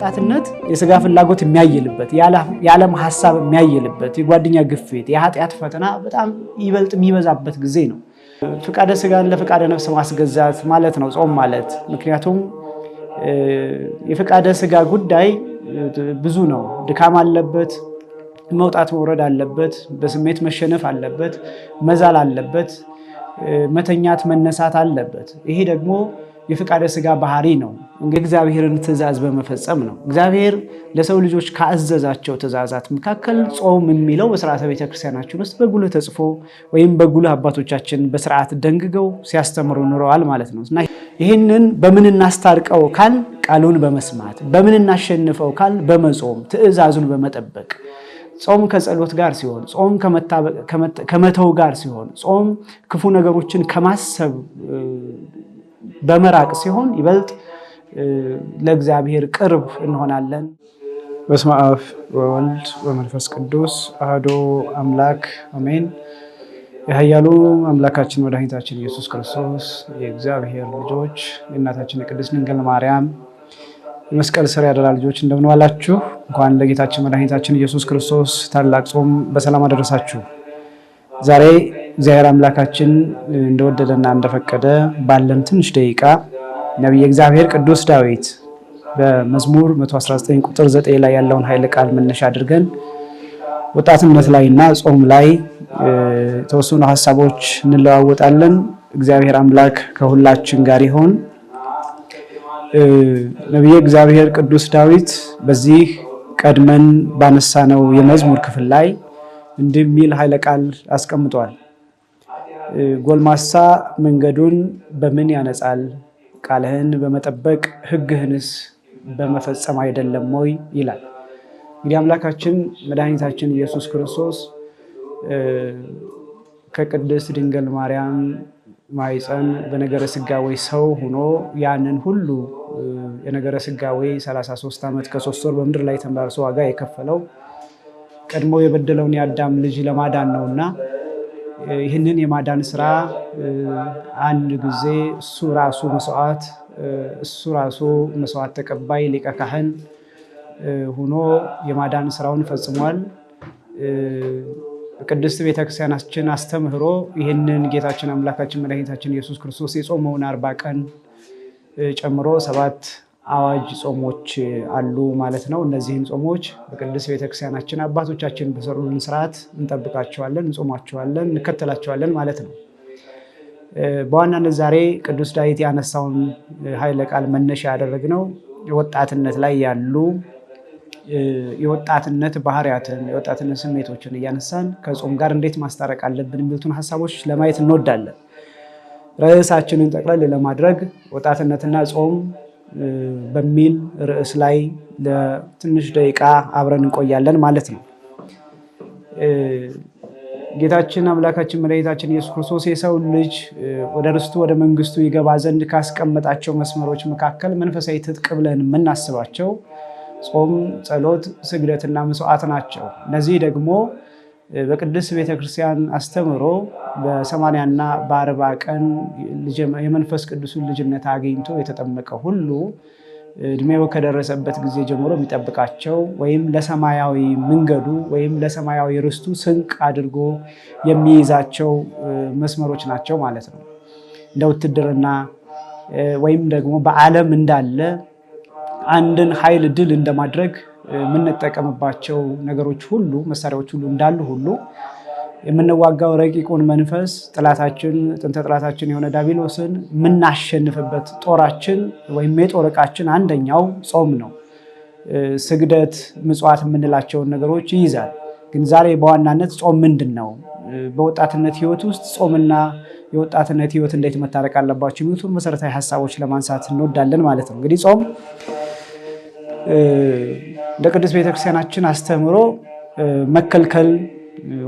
ወጣትነት የሥጋ ፍላጎት የሚያይልበት የዓለም ሐሳብ የሚያይልበት የጓደኛ ግፊት የኃጢአት ፈተና በጣም ይበልጥ የሚበዛበት ጊዜ ነው። ፍቃደ ሥጋን ለፍቃደ ነፍስ ማስገዛት ማለት ነው ጾም ማለት። ምክንያቱም የፍቃደ ሥጋ ጉዳይ ብዙ ነው። ድካም አለበት፣ መውጣት መውረድ አለበት፣ በስሜት መሸነፍ አለበት፣ መዛል አለበት፣ መተኛት መነሳት አለበት። ይሄ ደግሞ የፍቃደ ሥጋ ባህሪ ነው። እግዚአብሔርን ትእዛዝ በመፈጸም ነው። እግዚአብሔር ለሰው ልጆች ካዘዛቸው ትእዛዛት መካከል ጾም የሚለው በሥርዓተ ቤተክርስቲያናችን ውስጥ በጉልህ ተጽፎ ወይም በጉልህ አባቶቻችን በሥርዓት ደንግገው ሲያስተምሩ ኑረዋል ማለት ነው። እና ይህንን በምን እናስታርቀው ካል ቃሉን በመስማት፣ በምን እናሸንፈው ካል በመጾም ትእዛዙን በመጠበቅ። ጾም ከጸሎት ጋር ሲሆን፣ ጾም ከመተው ጋር ሲሆን፣ ጾም ክፉ ነገሮችን ከማሰብ በመራቅ ሲሆን ይበልጥ ለእግዚአብሔር ቅርብ እንሆናለን። በስመ አብ ወወልድ ወመንፈስ ቅዱስ አሐዱ አምላክ አሜን። የኃያሉ አምላካችን መድኃኒታችን ኢየሱስ ክርስቶስ የእግዚአብሔር ልጆች የእናታችን የቅድስት ድንግል ማርያም የመስቀል ስር ያደራ ልጆች እንደምን ዋላችሁ? እንኳን ለጌታችን መድኃኒታችን ኢየሱስ ክርስቶስ ታላቅ ጾም በሰላም አደረሳችሁ። ዛሬ እግዚአብሔር አምላካችን እንደወደደና እንደፈቀደ ባለን ትንሽ ደቂቃ ነቢየ እግዚአብሔር ቅዱስ ዳዊት በመዝሙር 119 ቁጥር 9 ላይ ያለውን ኃይለ ቃል መነሻ አድርገን ወጣትነት ላይና ጾም ላይ የተወሰኑ ሐሳቦች እንለዋወጣለን። እግዚአብሔር አምላክ ከሁላችን ጋር ይሁን። ነቢየ እግዚአብሔር ቅዱስ ዳዊት በዚህ ቀድመን ባነሳነው የመዝሙር ክፍል ላይ እንደሚል ኃይለ ቃል አስቀምጧል። ጎልማሳ መንገዱን በምን ያነጻል? ቃልህን በመጠበቅ ሕግህንስ በመፈጸም አይደለም ወይ ይላል። እንግዲህ አምላካችን መድኃኒታችን ኢየሱስ ክርስቶስ ከቅድስት ድንግል ማርያም ማኅፀን በነገረ ሥጋዌ ሰው ሆኖ ያንን ሁሉ የነገረ ሥጋዌ 33 ዓመት ከ3 ወር በምድር ላይ ተንበርሶ ዋጋ የከፈለው ቀድሞ የበደለውን የአዳም ልጅ ለማዳን ነውና ይህንን የማዳን ስራ አንድ ጊዜ እሱ ራሱ መስዋዕት ተቀባይ ሊቀ ካህን ሆኖ የማዳን ስራውን ፈጽሟል። ቅድስት ቤተክርስቲያናችን አስተምህሮ ይህንን ጌታችን አምላካችን መድኃኒታችን ኢየሱስ ክርስቶስ የጾመውን 40 ቀን ጨምሮ 7 አዋጅ ጾሞች አሉ ማለት ነው። እነዚህን ጾሞች በቅድስት ቤተክርስቲያናችን አባቶቻችን በሰሩልን ስርዓት እንጠብቃቸዋለን፣ እንጾማቸዋለን፣ እንከተላቸዋለን ማለት ነው። በዋናነት ዛሬ ቅዱስ ዳዊት ያነሳውን ኃይለ ቃል መነሻ ያደረግነው የወጣትነት ላይ ያሉ የወጣትነት ባህሪያትን የወጣትነት ስሜቶችን እያነሳን ከጾም ጋር እንዴት ማስታረቅ አለብን የሚሉትን ሐሳቦች ለማየት እንወዳለን። ርዕሳችንን ጠቅለል ለማድረግ ወጣትነትና ጾም በሚል ርዕስ ላይ ለትንሽ ደቂቃ አብረን እንቆያለን ማለት ነው። ጌታችን አምላካችን መድኃኒታችን ኢየሱስ ክርስቶስ የሰው ልጅ ወደ ርስቱ ወደ መንግስቱ ይገባ ዘንድ ካስቀመጣቸው መስመሮች መካከል መንፈሳዊ ትጥቅ ብለን የምናስባቸው ጾም፣ ጸሎት፣ ስግደትና መስዋዕት ናቸው። እነዚህ ደግሞ በቅድስት ቤተክርስቲያን አስተምሮ በ80 እና በ40 ቀን የመንፈስ ቅዱስን ልጅነት አግኝቶ የተጠመቀ ሁሉ እድሜው ከደረሰበት ጊዜ ጀምሮ የሚጠብቃቸው ወይም ለሰማያዊ መንገዱ ወይም ለሰማያዊ ርስቱ ስንቅ አድርጎ የሚይዛቸው መስመሮች ናቸው ማለት ነው። እንደ ውትድርና ወይም ደግሞ በዓለም እንዳለ አንድን ኃይል ድል እንደማድረግ የምንጠቀምባቸው ነገሮች ሁሉ መሳሪያዎች ሁሉ እንዳሉ ሁሉ የምንዋጋው ረቂቁን መንፈስ ጥንተ ጥላታችን የሆነ ዲያብሎስን የምናሸንፍበት ጦራችን ወይም የጦር ዕቃችን አንደኛው ጾም ነው። ስግደት፣ ምጽዋት የምንላቸውን ነገሮች ይይዛል። ግን ዛሬ በዋናነት ጾም ምንድን ነው? በወጣትነት ህይወት ውስጥ ጾምና የወጣትነት ህይወት እንዴት መታረቅ አለባቸው የሚሉትን መሰረታዊ ሐሳቦች ለማንሳት እንወዳለን ማለት ነው። እንግዲህ ጾም ለቅድስት ቤተክርስቲያናችን አስተምሮ መከልከል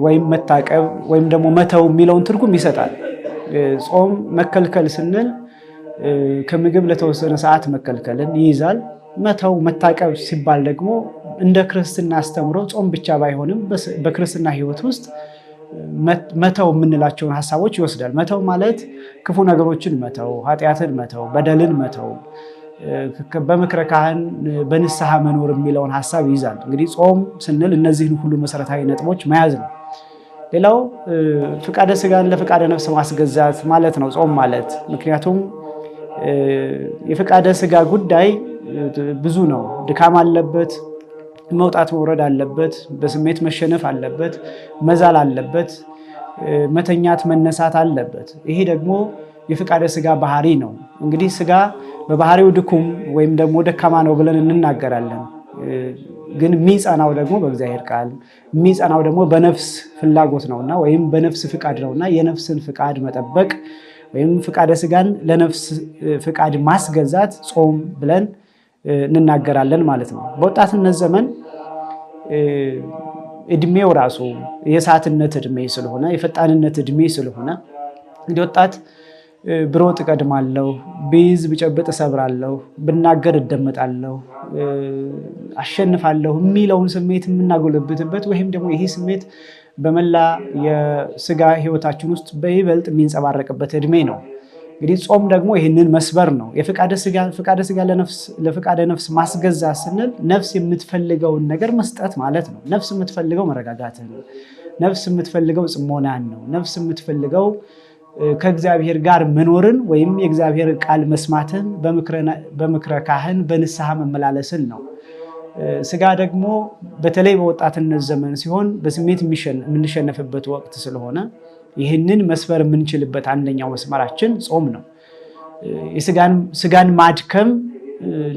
ወይም መታቀብ ወይም ደግሞ መተው የሚለውን ትርጉም ይሰጣል። ጾም መከልከል ስንል ከምግብ ለተወሰነ ሰዓት መከልከልን ይይዛል። መተው መታቀብ ሲባል ደግሞ እንደ ክርስትና አስተምሮ ጾም ብቻ ባይሆንም በክርስትና ህይወት ውስጥ መተው የምንላቸውን ሐሳቦች ይወስዳል። መተው ማለት ክፉ ነገሮችን መተው፣ ኃጢአትን መተው፣ በደልን መተው፣ በምክረ ካህን በንስሐ መኖር የሚለውን ሐሳብ ይይዛል። እንግዲህ ጾም ስንል እነዚህን ሁሉ መሰረታዊ ነጥቦች መያዝ ነው። ሌላው ፍቃደ ስጋን ለፍቃደ ነፍስ ማስገዛት ማለት ነው ጾም ማለት። ምክንያቱም የፍቃደ ስጋ ጉዳይ ብዙ ነው። ድካም አለበት፣ መውጣት መውረድ አለበት፣ በስሜት መሸነፍ አለበት፣ መዛል አለበት፣ መተኛት መነሳት አለበት። ይሄ ደግሞ የፍቃደ ስጋ ባህሪ ነው። እንግዲህ ስጋ በባህሪው ድኩም ወይም ደግሞ ደካማ ነው ብለን እንናገራለን። ግን የሚጸናው ደግሞ በእግዚአብሔር ቃል የሚጸናው ደግሞ በነፍስ ፍላጎት ነውና ወይም በነፍስ ፍቃድ ነውና የነፍስን ፍቃድ መጠበቅ ወይም ፍቃደ ስጋን ለነፍስ ፍቃድ ማስገዛት ጾም ብለን እንናገራለን ማለት ነው። በወጣትነት ዘመን እድሜው ራሱ የሰዓትነት እድሜ ስለሆነ የፈጣንነት እድሜ ስለሆነ እንግዲህ ወጣት ብሮጥ እቀድማለሁ፣ ብይዝ ብጨብጥ እሰብራለሁ፣ ብናገር እደመጣለሁ፣ አሸንፋለሁ የሚለውን ስሜት የምናጎለብትበት ወይም ደግሞ ይሄ ስሜት በመላ የስጋ ህይወታችን ውስጥ በይበልጥ የሚንጸባረቅበት እድሜ ነው። እንግዲህ ጾም ደግሞ ይህንን መስበር ነው። ፍቃደ ስጋ ለፍቃደ ነፍስ ማስገዛ ስንል ነፍስ የምትፈልገውን ነገር መስጠት ማለት ነው። ነፍስ የምትፈልገው መረጋጋትን ነው። ነፍስ የምትፈልገው ጽሞናን ነው። ነፍስ የምትፈልገው ከእግዚአብሔር ጋር መኖርን ወይም የእግዚአብሔር ቃል መስማትን፣ በምክረ ካህን በንስሐ መመላለስን ነው። ስጋ ደግሞ በተለይ በወጣትነት ዘመን ሲሆን በስሜት የምንሸነፍበት ወቅት ስለሆነ ይህንን መስበር የምንችልበት አንደኛው መስመራችን ጾም ነው። ስጋን ማድከም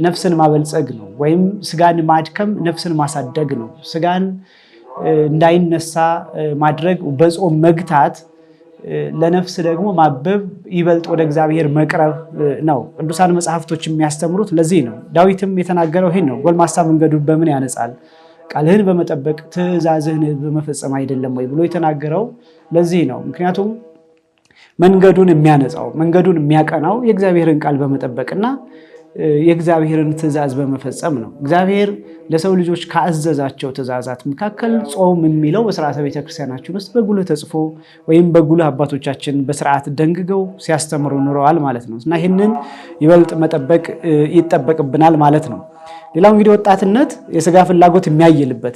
ነፍስን ማበልጸግ ነው፣ ወይም ስጋን ማድከም ነፍስን ማሳደግ ነው። ስጋን እንዳይነሳ ማድረግ በጾም መግታት ለነፍስ ደግሞ ማበብ ይበልጥ ወደ እግዚአብሔር መቅረብ ነው። ቅዱሳን መጽሐፍቶች የሚያስተምሩት ለዚህ ነው። ዳዊትም የተናገረው ይሄን ነው። ጎልማሳ መንገዱን በምን ያነጻል? ቃልህን በመጠበቅ ትእዛዝህን በመፈጸም አይደለም ወይ ብሎ የተናገረው ለዚህ ነው። ምክንያቱም መንገዱን የሚያነጻው መንገዱን የሚያቀናው የእግዚአብሔርን ቃል በመጠበቅና የእግዚአብሔርን ትእዛዝ በመፈጸም ነው። እግዚአብሔር ለሰው ልጆች ካዘዛቸው ትእዛዛት መካከል ጾም የሚለው በስርዓተ ቤተክርስቲያናችን ውስጥ በጉልህ ተጽፎ ወይም በጉልህ አባቶቻችን በስርዓት ደንግገው ሲያስተምሩ ኑረዋል ማለት ነው እና ይህንን ይበልጥ መጠበቅ ይጠበቅብናል ማለት ነው። ሌላው እንግዲህ ወጣትነት የስጋ ፍላጎት የሚያይልበት፣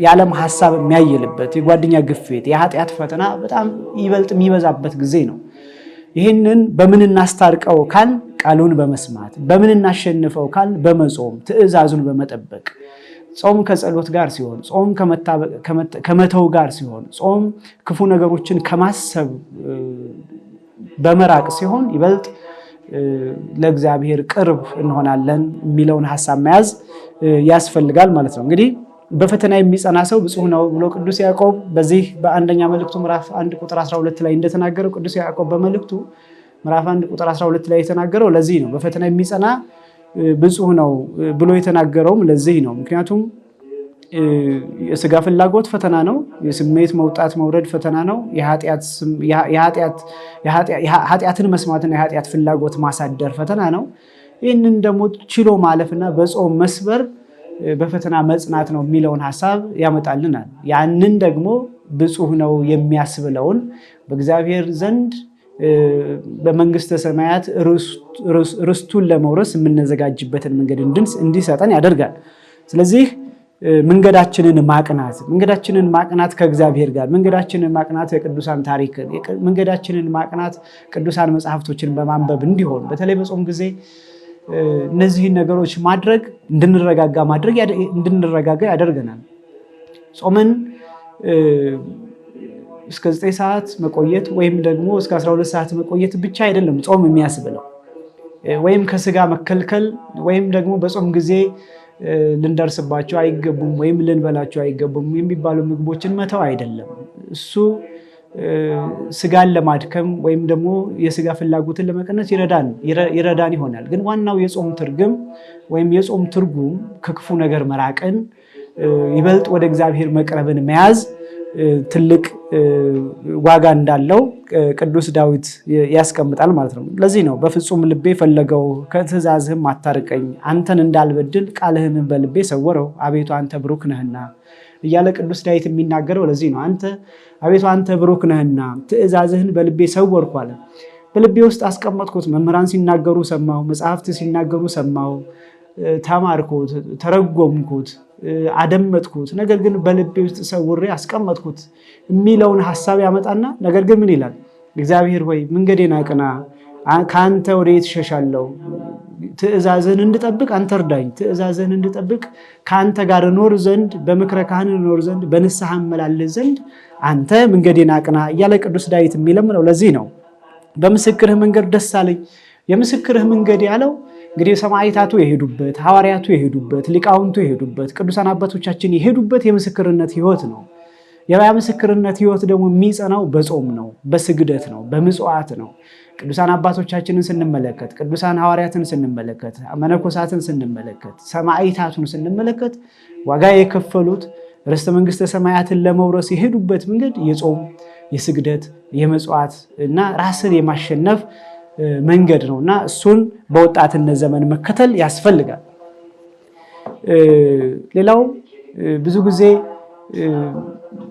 የዓለም ሐሳብ የሚያይልበት፣ የጓደኛ ግፊት፣ የኃጢአት ፈተና በጣም ይበልጥ የሚበዛበት ጊዜ ነው። ይህንን በምን እናስታርቀው ካል ቃሉን በመስማት፣ በምን እናሸንፈው ካል በመጾም ትእዛዙን በመጠበቅ። ጾም ከጸሎት ጋር ሲሆን፣ ጾም ከመተው ጋር ሲሆን፣ ጾም ክፉ ነገሮችን ከማሰብ በመራቅ ሲሆን ይበልጥ ለእግዚአብሔር ቅርብ እንሆናለን የሚለውን ሐሳብ መያዝ ያስፈልጋል ማለት ነው። እንግዲህ በፈተና የሚጸና ሰው ብፁዕ ነው ብሎ ቅዱስ ያዕቆብ በዚህ በአንደኛ መልእክቱ ምዕራፍ 1 ቁጥር 12 ላይ እንደተናገረው ቅዱስ ያዕቆብ በመልእክቱ ምዕራፍ 1 ቁጥር 12 ላይ የተናገረው ለዚህ ነው። በፈተና የሚጸና ብፁዕ ነው ብሎ የተናገረውም ለዚህ ነው። ምክንያቱም የስጋ ፍላጎት ፈተና ነው። የስሜት መውጣት መውረድ ፈተና ነው። የኃጢአትን መስማትና የኃጢአት ፍላጎት ማሳደር ፈተና ነው። ይህንን ደግሞ ችሎ ማለፍና በጾም መስበር በፈተና መጽናት ነው የሚለውን ሐሳብ ያመጣልናል። ያንን ደግሞ ብፁዕ ነው የሚያስብለውን በእግዚአብሔር ዘንድ በመንግስተ ሰማያት ርስቱን ለመውረስ የምንዘጋጅበትን መንገድ እንዲሰጠን ያደርጋል። ስለዚህ መንገዳችንን ማቅናት ከእግዚአብሔር ጋር፣ መንገዳችንን ማቅናት የቅዱሳን ታሪክን፣ መንገዳችንን ማቅናት ቅዱሳን መጽሐፍቶችን በማንበብ እንዲሆን በተለይ በጾም ጊዜ እነዚህን ነገሮች ማድረግ እንድንረጋጋ ያደርገናል። ጾምን እስከ 9 ሰዓት መቆየት ወይም ደግሞ እስከ 12 ሰዓት መቆየት ብቻ አይደለም ጾም የሚያስብለው፣ ወይም ከስጋ መከልከል ወይም ደግሞ በጾም ጊዜ ልንደርስባቸው አይገቡም ወይም ልንበላቸው አይገቡም የሚባሉ ምግቦችን መተው አይደለም። እሱ ስጋን ለማድከም ወይም ደግሞ የስጋ ፍላጎትን ለመቀነስ ይረዳን ይሆናል። ግን ዋናው የጾም ትርጉም ወይም የጾም ትርጉም ከክፉ ነገር መራቅን፣ ይበልጥ ወደ እግዚአብሔር መቅረብን መያዝ ትልቅ ዋጋ እንዳለው ቅዱስ ዳዊት ያስቀምጣል ማለት ነው። ለዚህ ነው በፍጹም ልቤ ፈለገው ከትእዛዝህም አታርቀኝ፣ አንተን እንዳልበድል ቃልህን በልቤ ሰወረው፣ አቤቱ አንተ ብሩክ ነህና እያለ ቅዱስ ዳዊት የሚናገረው ለዚህ ነው። አቤቱ አንተ ብሩክ ነህና ትእዛዝህን በልቤ ሰወርኩ አለ። በልቤ ውስጥ አስቀመጥኩት። መምህራን ሲናገሩ ሰማሁ፣ መጽሐፍት ሲናገሩ ሰማሁ፣ ተማርኩት፣ ተረጎምኩት፣ አደመጥኩት፣ ነገር ግን በልቤ ውስጥ ሰውሬ አስቀመጥኩት የሚለውን ሐሳብ ያመጣና ነገር ግን ምን ይላል? እግዚአብሔር ሆይ መንገዴን አቅና፣ ከአንተ ወዴት እሸሻለሁ? ትእዛዝህን እንድጠብቅ አንተ እርዳኝ። ትእዛዝህን እንድጠብቅ ከአንተ ጋር እኖር ዘንድ፣ በምክረ ካህን እኖር ዘንድ፣ በንስሐ እመላለስ ዘንድ አንተ መንገዴን አቅና እያለ ቅዱስ ዳዊት የሚለምነው ለዚህ ነው። በምስክርህ መንገድ ደስ አለኝ። የምስክርህ መንገድ ያለው እንግዲህ ሰማዕታቱ የሄዱበት፣ ሐዋርያቱ የሄዱበት፣ ሊቃውንቱ የሄዱበት፣ ቅዱሳን አባቶቻችን የሄዱበት የምስክርነት ሕይወት ነው። ያ ምስክርነት ሕይወት ደግሞ የሚጸናው በጾም ነው፣ በስግደት ነው፣ በምጽዋት ነው። ቅዱሳን አባቶቻችንን ስንመለከት፣ ቅዱሳን ሐዋርያትን ስንመለከት፣ መነኮሳትን ስንመለከት፣ ሰማዕታቱን ስንመለከት ዋጋ የከፈሉት ርስተ መንግስተ ሰማያትን ለመውረስ የሄዱበት መንገድ የጾም፣ የስግደት፣ የምጽዋት እና ራስን የማሸነፍ መንገድ ነውና እሱን በወጣትነት ዘመን መከተል ያስፈልጋል። ሌላው ብዙ ጊዜ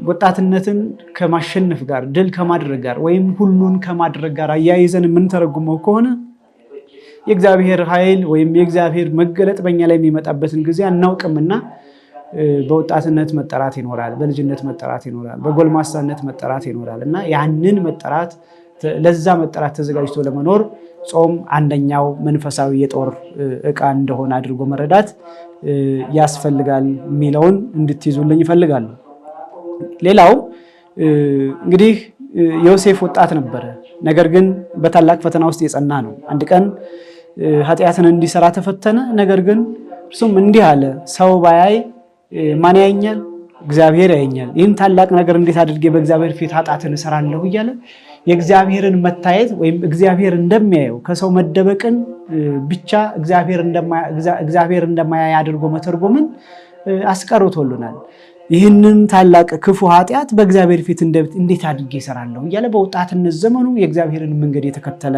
ወጣትነትን ከማሸነፍ ጋር ድል ከማድረግ ጋር ወይም ሁሉን ከማድረግ ጋር አያይዘን የምንተረጉመው ከሆነ የእግዚአብሔር ኃይል ወይም የእግዚአብሔር መገለጥ በእኛ ላይ የሚመጣበትን ጊዜ አናውቅምና በወጣትነት መጠራት ይኖራል፣ በልጅነት መጠራት ይኖራል፣ በጎልማሳነት መጠራት ይኖራል እና ያንን መጠራት ለዛ መጠራት ተዘጋጅቶ ለመኖር ጾም አንደኛው መንፈሳዊ የጦር ዕቃ እንደሆነ አድርጎ መረዳት ያስፈልጋል የሚለውን እንድትይዙልኝ ይፈልጋሉ። ሌላው እንግዲህ ዮሴፍ ወጣት ነበረ፣ ነገር ግን በታላቅ ፈተና ውስጥ የጸና ነው። አንድ ቀን ኃጢአትን እንዲሰራ ተፈተነ። ነገር ግን እርሱም እንዲህ አለ፣ ሰው ባያይ ማን ያየኛል? እግዚአብሔር ያየኛል። ይህን ታላቅ ነገር እንዴት አድርጌ በእግዚአብሔር ፊት ኃጢአትን እሰራለሁ እያለ የእግዚአብሔርን መታየት ወይም እግዚአብሔር እንደሚያየው ከሰው መደበቅን ብቻ እግዚአብሔር እንደማያይ አድርጎ መተርጎምን አስቀርቶልናል። ይህንን ታላቅ ክፉ ኃጢአት በእግዚአብሔር ፊት እንዴት አድርጌ እሰራለሁ እያለ በወጣትነት ዘመኑ የእግዚአብሔርን መንገድ የተከተለ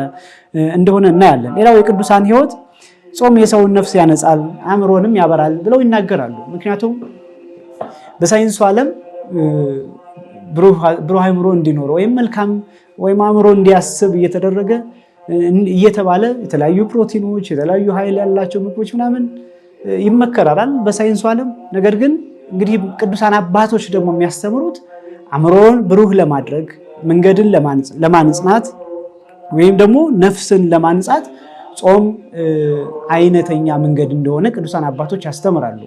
እንደሆነ እናያለን። ሌላው የቅዱሳን ሕይወት ጾም የሰውን ነፍስ ያነጻል፣ አእምሮንም ያበራል ብለው ይናገራሉ። ምክንያቱም በሳይንሱ ዓለም ብሩህ አእምሮ እንዲኖር ወይም መልካም ወይም አእምሮ እንዲያስብ እየተባለ የተለያዩ ፕሮቲኖች፣ የተለያዩ ኃይል ያላቸው ምግቦች ምናምን ይመከራል በሳይንሱ ዓለም። ነገር ግን እንግዲህ ቅዱሳን አባቶች ደግሞ የሚያስተምሩት አእምሮን ብሩህ ለማድረግ መንገድን ለማንጽናት ወይም ደግሞ ነፍስን ለማንጻት ጾም አይነተኛ መንገድ እንደሆነ ቅዱሳን አባቶች ያስተምራሉ።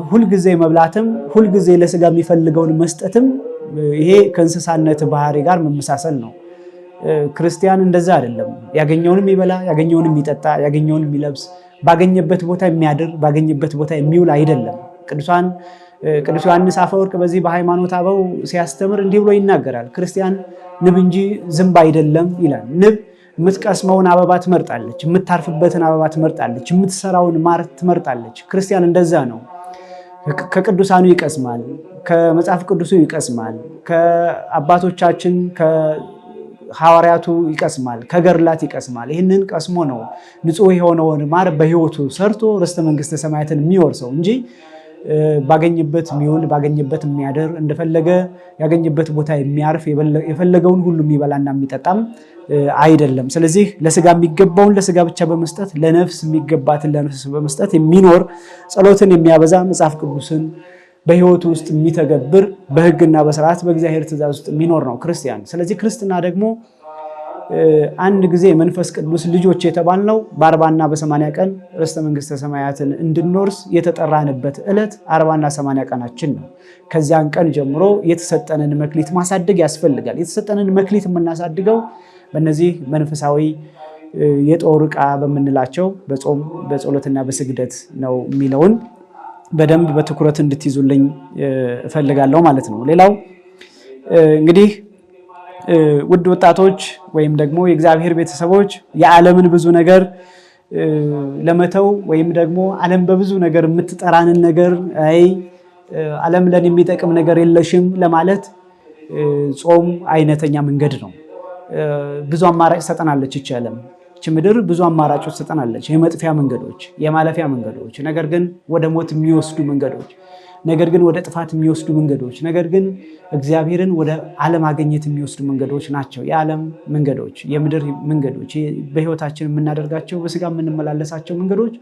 ሁልጊዜ መብላትም ሁልጊዜ ለስጋ የሚፈልገውን መስጠትም ይሄ ከእንስሳነት ባህሪ ጋር መመሳሰል ነው። ክርስቲያን እንደዛ አይደለም። ያገኘውንም ይበላ፣ ያገኘውንም ይጠጣ፣ ያገኘውንም ይለብስ፣ ባገኘበት ቦታ የሚያድር፣ ባገኘበት ቦታ የሚውል አይደለም። ቅዱስ ዮሐንስ አፈወርቅ በዚህ በሃይማኖት አበው ሲያስተምር እንዲህ ብሎ ይናገራል። ክርስቲያን ንብ እንጂ ዝንብ አይደለም ይላል። ንብ የምትቀስመውን አበባ ትመርጣለች፣ የምታርፍበትን አበባ ትመርጣለች፣ የምትሰራውን ማር ትመርጣለች። ክርስቲያን እንደዛ ነው። ከቅዱሳኑ ይቀስማል፣ ከመጽሐፍ ቅዱሱ ይቀስማል፣ ከአባቶቻችን ከሐዋርያቱ ይቀስማል፣ ከገድላት ይቀስማል። ይህንን ቀስሞ ነው ንጹሕ የሆነውን ማር በሕይወቱ ሰርቶ ርስተ መንግስተ ሰማያትን የሚወርሰው እንጂ ባገኘበት የሚውል ባገኘበት የሚያደር እንደፈለገ ያገኘበት ቦታ የሚያርፍ የፈለገውን ሁሉ የሚበላና የሚጠጣም አይደለም። ስለዚህ ለስጋ የሚገባውን ለስጋ ብቻ በመስጠት ለነፍስ የሚገባትን ለነፍስ በመስጠት የሚኖር ጸሎትን የሚያበዛ መጽሐፍ ቅዱስን በሕይወቱ ውስጥ የሚተገብር በሕግና በስርዓት በእግዚአብሔር ትእዛዝ ውስጥ የሚኖር ነው ክርስቲያን። ስለዚህ ክርስትና ደግሞ አንድ ጊዜ የመንፈስ ቅዱስ ልጆች የተባልነው በ40ና በ80 ቀን ርስተ መንግስተ ሰማያትን እንድንወርስ የተጠራንበት ዕለት 40ና 80 ቀናችን ነው። ከዚያን ቀን ጀምሮ የተሰጠንን መክሊት ማሳደግ ያስፈልጋል። የተሰጠንን መክሊት የምናሳድገው በእነዚህ መንፈሳዊ የጦር ዕቃ በምንላቸው በጾም በጸሎትና በስግደት ነው የሚለውን በደንብ በትኩረት እንድትይዙልኝ እፈልጋለሁ ማለት ነው። ሌላው እንግዲህ ውድ ወጣቶች ወይም ደግሞ የእግዚአብሔር ቤተሰቦች የዓለምን ብዙ ነገር ለመተው ወይም ደግሞ ዓለም በብዙ ነገር የምትጠራንን ነገር ዓለም ለኔ የሚጠቅም ነገር የለሽም ለማለት ጾም አይነተኛ መንገድ ነው። ብዙ አማራጭ ሰጠናለች ይህች ዓለም። ይህች ምድር ብዙ አማራጮች ሰጠናለች፣ የመጥፊያ መንገዶች፣ የማለፊያ መንገዶች፣ ነገር ግን ወደ ሞት የሚወስዱ መንገዶች። ነገር ግን ወደ ጥፋት የሚወስዱ መንገዶች፣ ነገር ግን እግዚአብሔርን ወደ አለማግኘት የሚወስዱ መንገዶች ናቸው። የዓለም መንገዶች፣ የምድር መንገዶች፣ በህይወታችን የምናደርጋቸው በስጋ የምንመላለሳቸው መንገዶች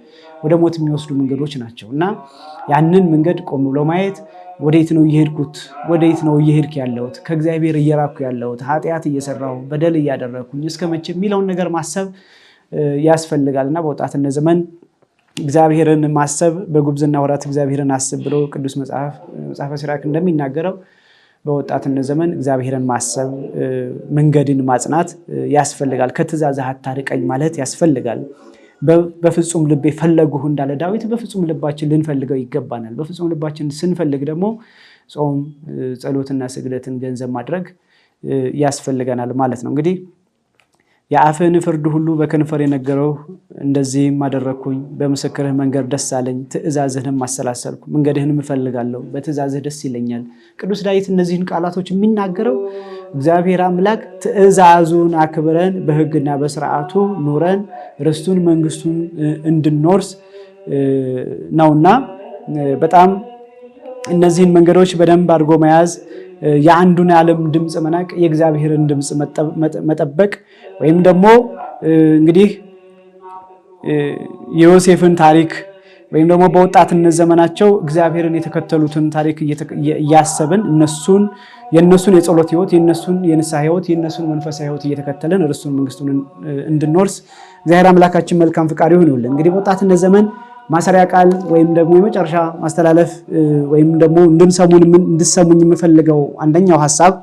ወደ ሞት የሚወስዱ መንገዶች ናቸው እና ያንን መንገድ ቆም ብሎ ማየት፣ ወዴት ነው እየሄድኩት? ወዴት ነው እየሄድክ ያለሁት? ከእግዚአብሔር እየራኩ ያለሁት? ኃጢአት እየሰራሁ በደል እያደረኩኝ እስከ መቼ የሚለውን ነገር ማሰብ ያስፈልጋልና በወጣትነት ዘመን እግዚአብሔርን ማሰብ በጉብዝና ወራት እግዚአብሔርን አስብ ብሎ ቅዱስ መጽሐፈ ሲራክ እንደሚናገረው በወጣትነት ዘመን እግዚአብሔርን ማሰብ መንገድን ማጽናት ያስፈልጋል። ከትእዛዝህ አታርቀኝ ማለት ያስፈልጋል። በፍጹም ልቤ ፈለጉህ እንዳለ ዳዊት በፍጹም ልባችን ልንፈልገው ይገባናል። በፍጹም ልባችን ስንፈልግ ደግሞ ጾም፣ ጸሎትና ስግደትን ገንዘብ ማድረግ ያስፈልገናል ማለት ነው። እንግዲህ የአፍህን ፍርድ ሁሉ በከንፈር የነገረው እንደዚህም አደረግኩኝ፣ በምስክርህ መንገድ ደስ አለኝ፣ ትእዛዝህንም አሰላሰልኩ፣ መንገድህንም እፈልጋለሁ፣ በትእዛዝህ ደስ ይለኛል። ቅዱስ ዳዊት እነዚህን ቃላቶች የሚናገረው እግዚአብሔር አምላክ ትእዛዙን አክብረን በሕግና በስርዓቱ ኑረን ርስቱን መንግስቱን እንድንወርስ ነውና በጣም እነዚህን መንገዶች በደንብ አድርጎ መያዝ፣ የአንዱን የዓለም ድምፅ መናቅ፣ የእግዚአብሔርን ድምፅ መጠበቅ ወይም ደግሞ እንግዲህ የዮሴፍን ታሪክ ወይም ደግሞ በወጣትነት ዘመናቸው እግዚአብሔርን የተከተሉትን ታሪክ እያሰብን የነሱን የጸሎት ህይወት፣ የነሱን የንስሐ ህይወት፣ የነሱን መንፈሳዊ ህይወት እየተከተልን ርስቱን መንግስቱን እንድንወርስ እግዚአብሔር አምላካችን መልካም ፍቃድ ይሁንልን። እንግዲህ በወጣትነት ዘመን ማሰሪያ ቃል ወይም ደግሞ የመጨረሻ ማስተላለፍ ወይም ደግሞ እንድሰሙኝ የምፈልገው አንደኛው ሐሳብ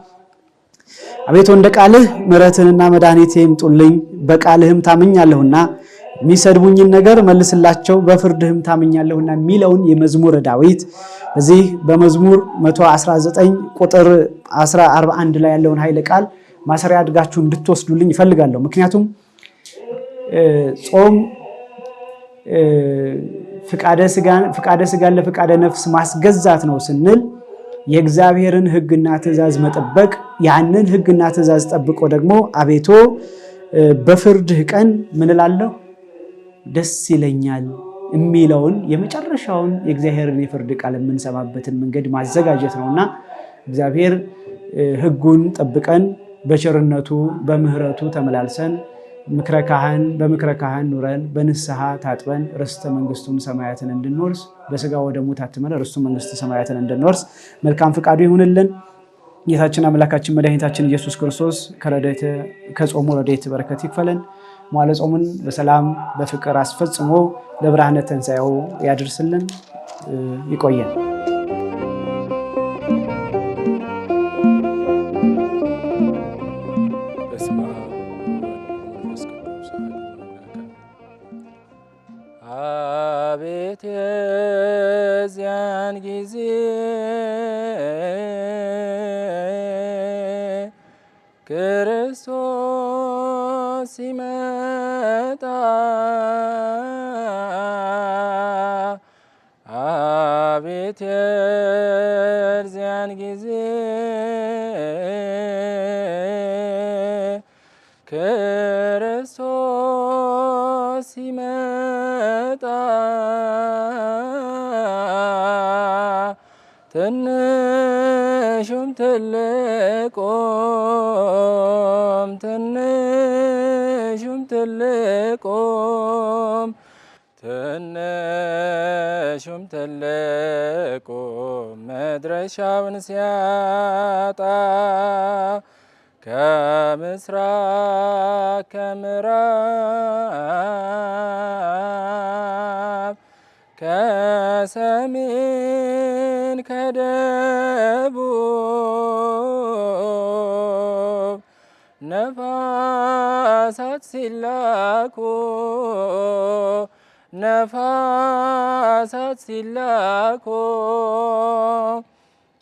አቤቱ እንደ ቃልህ ምሕረትንና መድኃኒት ይምጡልኝ፣ በቃልህም ታምኛለሁና የሚሰድቡኝን ነገር መልስላቸው፣ በፍርድህም ታምኛለሁና የሚለውን የመዝሙረ ዳዊት በዚህ በመዝሙር 119 ቁጥር 41 ላይ ያለውን ኃይለ ቃል ማሰሪያ አድርጋችሁ እንድትወስዱልኝ ይፈልጋለሁ። ምክንያቱም ጾም ፍቃደ ስጋን ለፍቃደ ነፍስ ማስገዛት ነው ስንል የእግዚአብሔርን ሕግና ትእዛዝ መጠበቅ፣ ያንን ሕግና ትእዛዝ ጠብቆ ደግሞ አቤቱ በፍርድህ ቀን ምን እላለሁ ደስ ይለኛል የሚለውን የመጨረሻውን የእግዚአብሔርን የፍርድ ቃል የምንሰማበትን መንገድ ማዘጋጀት ነውና እግዚአብሔር ሕጉን ጠብቀን በቸርነቱ በምህረቱ ተመላልሰን በምክረ ካህን ኑረን በንስሐ ታጥበን ርስተ መንግስቱን ሰማያትን እንድንወርስ በስጋ ወደሙ ታትመን ርስተ መንግስት ሰማያትን እንድንወርስ መልካም ፍቃዱ ይሁንልን። ጌታችን አምላካችን መድኃኒታችን ኢየሱስ ክርስቶስ ከጾሙ ረድኤት በረከት ይክፈለን። መዋዕለ ጾሙን በሰላም በፍቅር አስፈጽሞ ለብርሃነ ትንሣኤው ያድርስልን። ይቆየን። አቤት የዚያን ጊዜ ክርስቶስ ሲመጣ አቤት የዚያን ጊዜ ክርስቶስ ሲመጣ ትንሹም ትልቁም መድረሻውን ሲያጣ ከምስራቅ ከምዕራብ ከሰሜን ከደቡብ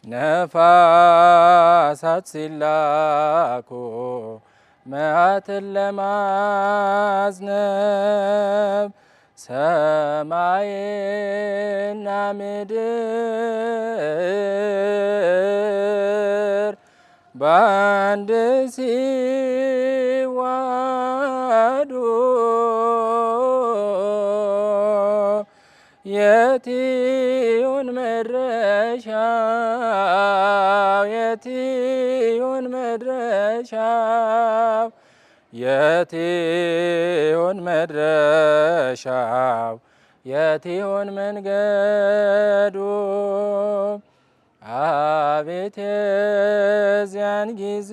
ነፋሳት ሲላኩ መዓትን ለማዝነብ ሰማይና ምድር በአንድ ሲዋሃዱ የትዩን መድረሻው የትዩን መድረሻው የትዩን መድረሻው የትዩን መንገዱ አቤት የዚያን ጊዜ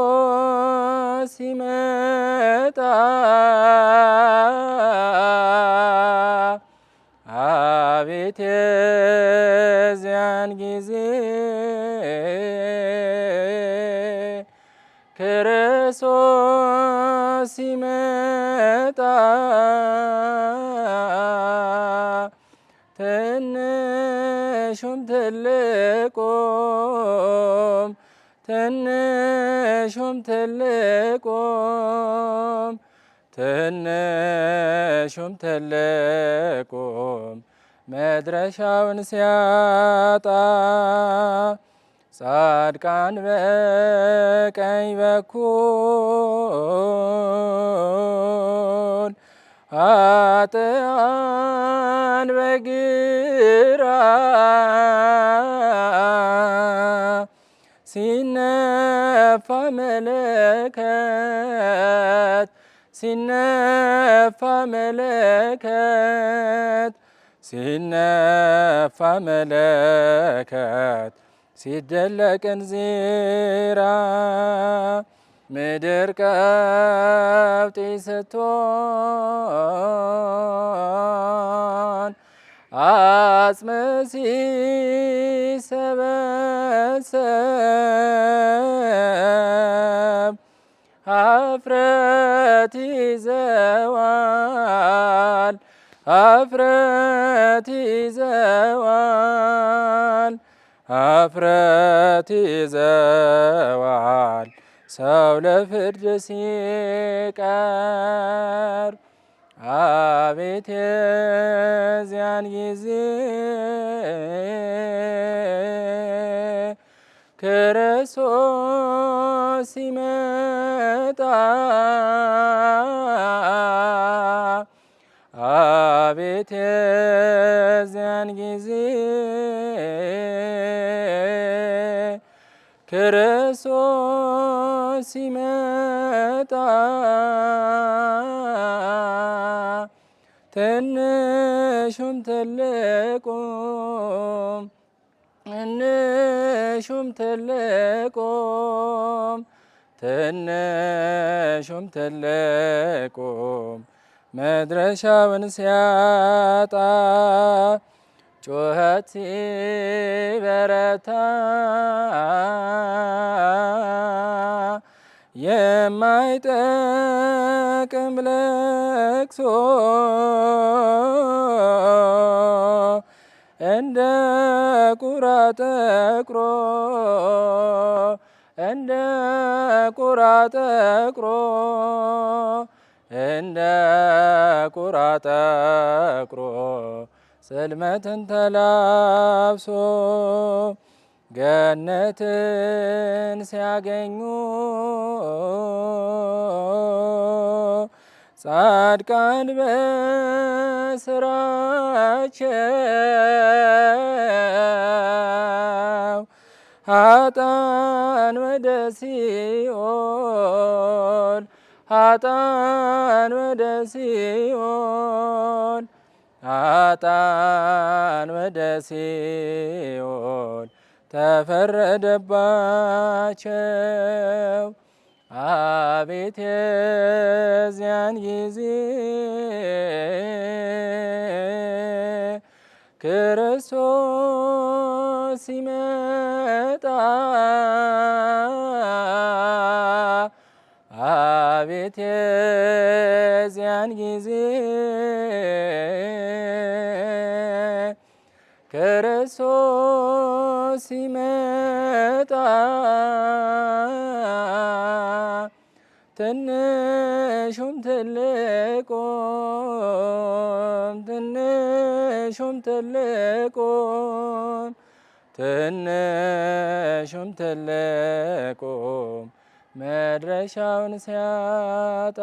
ክርስቶስ ሲመጣ አቤት የዚያን ጊዜ ክርስቶስ ሲመጣ ትንሹም ትልቁም ትንሹም ትልቁም ትንሹም ትልቁም መድረሻውን ሲያጣ ጻድቃን በቀኝ በኩል ኃጥአን በግራ ሲነፋ መለከት ሲነፋ መለከት ሲነፋ መለከት ሲደለቅ እንዚራ ምድር ቀብጢ ስትሆን አጽመ ሲሰበሰብ ኀፍረት ይዘዋል ኀፍረት ይዘዋል ኀፍረት ይዘዋል ሰው ለፍርድ ሲቀርብ አቤት የዚያን ጊዜ ክርስቶስ ሲመጣ አቤት የዚያን ጊዜ ክርስቶስ ሲመጣ ትንሹም ትልቁም ትንሹም ትልቁም ትንሹም ትልቁም መድረሻውን ሲያጣ ጩኸት ሲበረታ የማይጠቅም ለቅሶ እንደ ቁራ ጠቁሮ እንደ ቁራ ጠቁሮ እንደ ቁራ ጠቁሮ ጽልመትን ተላብሶ ገነትን ሲያገኙ ጻድቃን በስራቸው ኃጥአን ወደ ሲኦል ኃጥአን ወደ ሲኦል ኃጥአን ወደ ሲኦል ተፈረደባቸው። አቤት የዚያን ጊዜ ክርስቶስ ሲመጣ አቤት የዚያን ጊዜ ክርስቶስ ሲመጣ ትንሹም ትልቁም ትንሹም ትልቁም ትንሹም ትልቁም መድረሻውን ሲያጣ